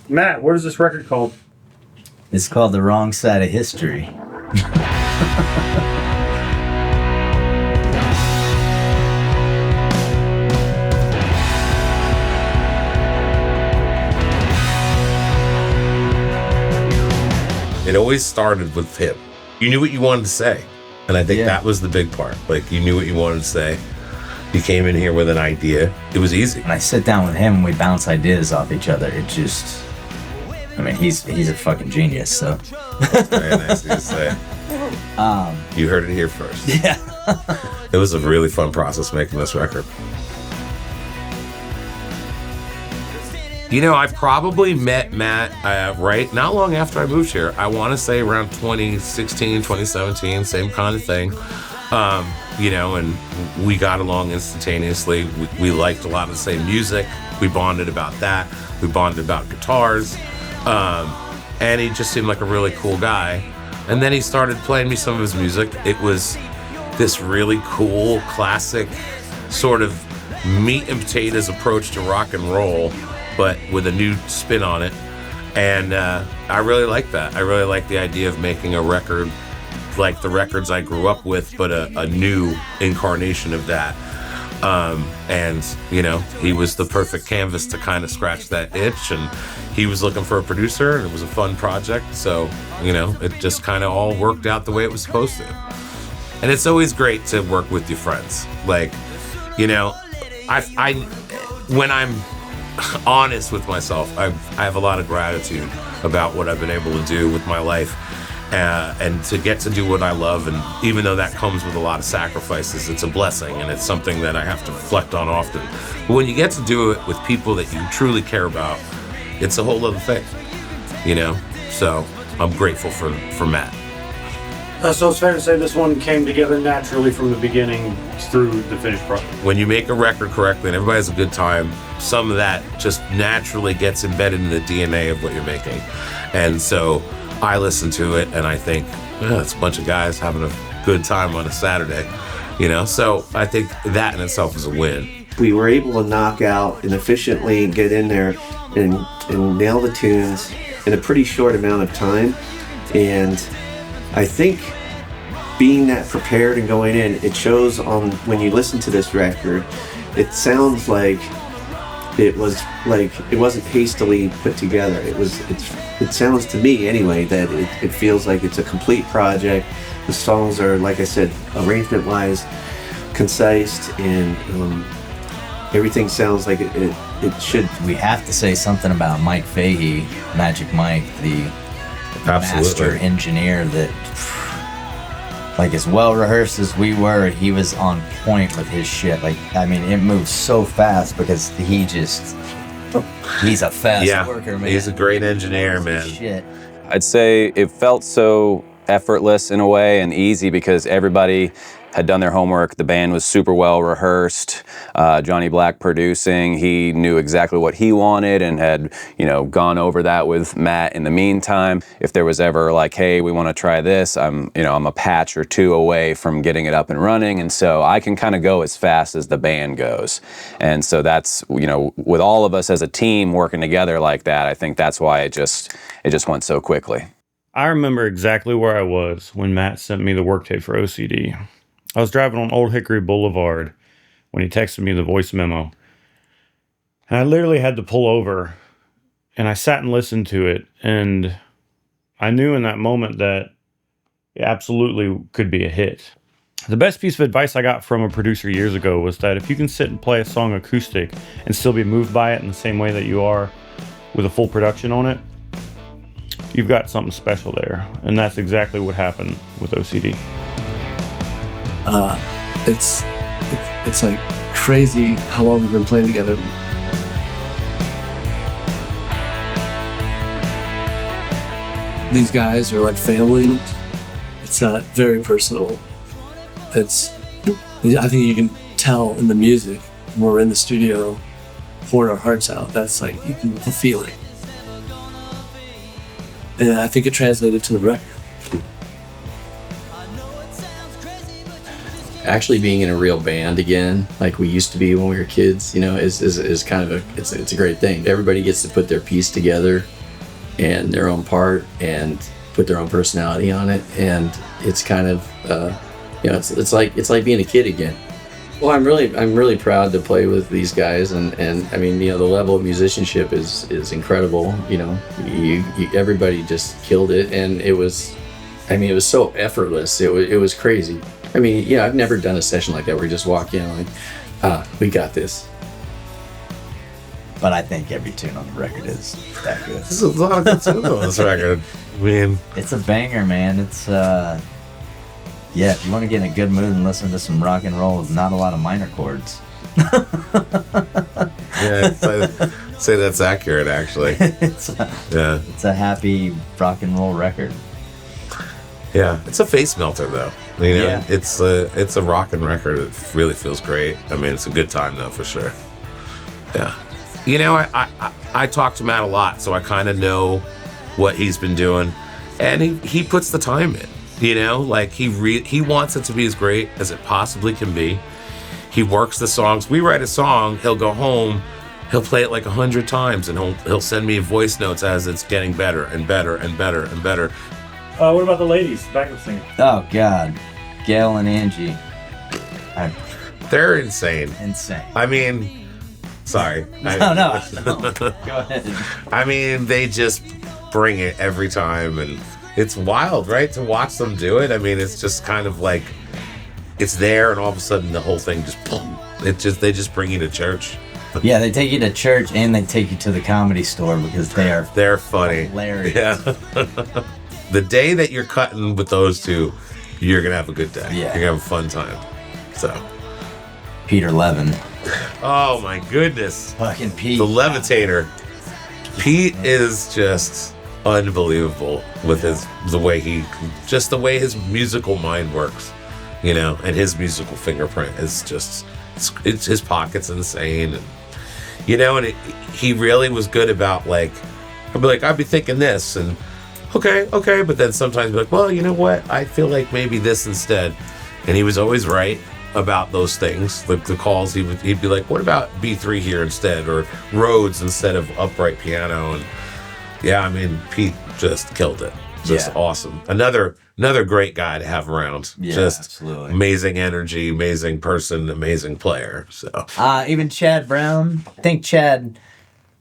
Matt, what is this record called? It's called The Wrong Side of History. It always started with him. You knew what you wanted to say. And I think that was the big part. Like, you knew what you wanted to say. You came in here with an idea. It was easy. When I sit down with him and we bounce ideas off each other, it just... I mean, he's a fucking genius, so... That's very nice of you to say. You heard it here first. Yeah. It was a really fun process making this record. You know, I probably met Matt right not long after I moved here. I want to say around 2016, 2017, same kind of thing. You know, and we got along instantaneously. We liked a lot of the same music. We bonded about that. We bonded about guitars. And he just seemed like a really cool guy. And then he started playing me some of his music. It was this really cool, classic, sort of meat and potatoes approach to rock and roll, but with a new spin on it. And I really like that. I really like the idea of making a record like the records I grew up with, but a new incarnation of that. And, you know, he was the perfect canvas to kind of scratch that itch, and he was looking for a producer, and it was a fun project. So, you know, it just kind of all worked out the way it was supposed to. And it's always great to work with your friends. Like, you know, I when I'm honest with myself, I have a lot of gratitude about what I've been able to do with my life. And to get to do what I love, and even though that comes with a lot of sacrifices, it's a blessing, and it's something that I have to reflect on often. But when you get to do it with people that you truly care about, it's a whole other thing, you know? So I'm grateful for Matt. So it's fair to say this one came together naturally from the beginning through the finished product. When you make a record correctly and everybody has a good time, some of that just naturally gets embedded in the DNA of what you're making. And so I listen to it and I think, it's a bunch of guys having a good time on a Saturday, you know? So I think that in itself is a win. We were able to knock out and efficiently get in there and nail the tunes in a pretty short amount of time. And I think being that prepared and going in, it shows on when you listen to this record, it sounds like it wasn't hastily put together. It sounds to me anyway that it feels like it's a complete project. The songs are, like I said, arrangement wise, concise, and everything sounds like it should. We have to say something about Mike Fahey, Magic Mike, the master engineer that, like, as well rehearsed as we were, he was on point with his shit. Like, I mean, it moves so fast because he's a fast worker, man. He's a great engineer, man. Shit. I'd say it felt so effortless in a way and easy because everybody had done their homework. The band was super well rehearsed. Johnny Black producing, he knew exactly what he wanted and had, you know, gone over that with Matt in the meantime. If there was ever like, hey, we want to try this, I'm a patch or two away from getting it up and running. And so I can kind of go as fast as the band goes. And so that's, you know, with all of us as a team working together like that, I think that's why it just went so quickly. I remember exactly where I was when Matt sent me the work tape for OCD. I was driving on Old Hickory Boulevard when he texted me the voice memo. And I literally had to pull over, and I sat and listened to it, and I knew in that moment that it absolutely could be a hit. The best piece of advice I got from a producer years ago was that if you can sit and play a song acoustic and still be moved by it in the same way that you are with a full production on it, you've got something special there. And that's exactly what happened with OCD. It's like crazy how long we've been playing together. These guys are like family. It's not very personal. I think you can tell in the music when we're in the studio pouring our hearts out. That's like, you can feel it. And I think it translated to the record. Actually being in a real band again, like we used to be when we were kids, you know, is kind of it's a great thing. Everybody gets to put their piece together and their own part and put their own personality on it. And it's kind of, it's like being a kid again. Well, I'm really proud to play with these guys, and I mean, the level of musicianship is incredible. Everybody just killed it, and it was so effortless. It was crazy. I mean, I've never done a session like that where you just walk in like, we got this. But I think every tune on the record is that good. There's a lot of good tunes on this record. I mean, it's a banger, man. It's if you want to get in a good mood and listen to some rock and roll with not a lot of minor chords. yeah, say that's accurate, actually. It's a happy rock and roll record. Yeah, it's a face melter though. Yeah. It's a rockin' record. It really feels great. I mean, it's a good time though, for sure. Yeah. I talk to Matt a lot, so I kind of know what he's been doing, and he puts the time in. Like he wants it to be as great as it possibly can be. He works the songs. We write a song, he'll go home, he'll play it like 100 times, and he'll send me voice notes as it's getting better and better and better and better. What about the ladies, backup singer? Oh God, Gail and Angie. They're insane. Insane. I mean, sorry. No. Go ahead. I mean, they just bring it every time, and it's wild, right? To watch them do it. I mean, it's just kind of like it's there, and all of a sudden the whole thing just boom. They just bring you to church. Yeah, they take you to church and they take you to the Comedy Store because they're funny. Hilarious. Yeah. The day that you're cutting with those two, you're gonna have a good day. Yeah. You're gonna have a fun time. So. Peter Levin. Oh my goodness. Fucking Pete. The Levitator. Pete is just unbelievable with the way his musical mind works, and his musical fingerprint is just, it's his pocket's insane, and he really was good about I'd be thinking this, and okay, but then sometimes be like, well, you know what, I feel like maybe this instead, and he was always right about those things. The calls, he'd be like, what about B3 here instead, or Rhodes instead of upright piano, and yeah, I mean, Pete just killed it. Just awesome. Another great guy to have around. Yeah, just absolutely. Amazing energy, amazing person, amazing player. So even Chad Brown. I think Chad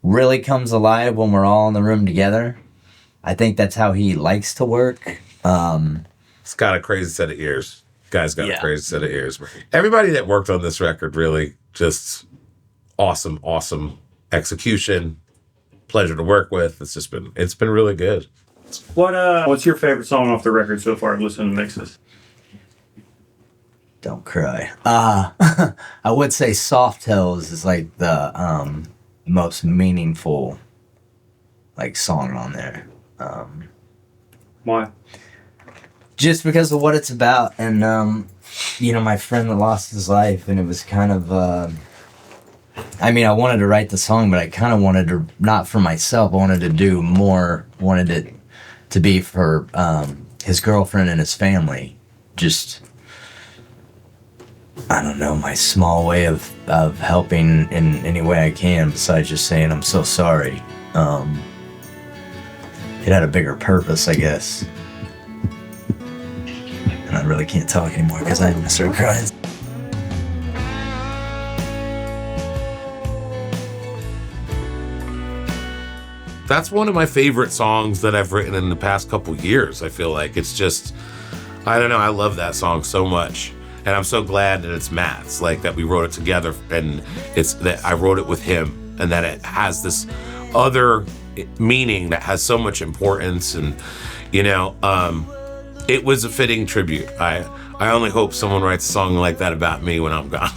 really comes alive when we're all in the room together. I think that's how he likes to work. It's got a crazy set of ears. Guy's got a crazy set of ears. Everybody that worked on this record really just awesome execution. Pleasure to work with. It's been really good. What's your favorite song off the record so far? I've listened to mixes. Don't cry. I would say Soft Hills is like the most meaningful song on there. Why? Just because of what it's about, and my friend that lost his life, and it was kind of I wanted to write the song, but I kind of wanted to, not for myself, I wanted to do more, wanted it to be for his girlfriend and his family. Just, I don't know, my small way of helping in any way I can, besides just saying I'm so sorry. It had a bigger purpose, I guess. And I really can't talk anymore because I'm going to start crying. That's one of my favorite songs that I've written in the past couple years. I feel like it's just, I don't know, I love that song so much. And I'm so glad that it's Matt's, that we wrote it together, and it's that I wrote it with him, and that it has this other meaning that has so much importance. And, it was a fitting tribute. I only hope someone writes a song like that about me when I'm gone.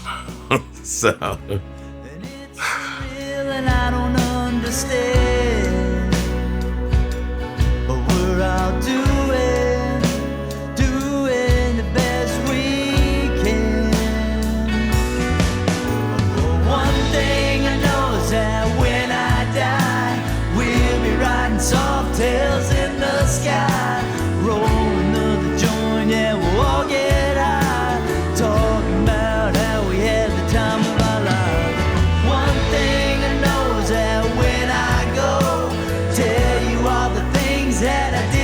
So. And I don't understand, but we're all doing the best we can. But one thing I know is that when I die, we'll be riding soft tails in the sky, rolling another joint, yeah, we'll all get high, talking about how we had the time of our lives. One thing I know is that when I go, tell you all the things that I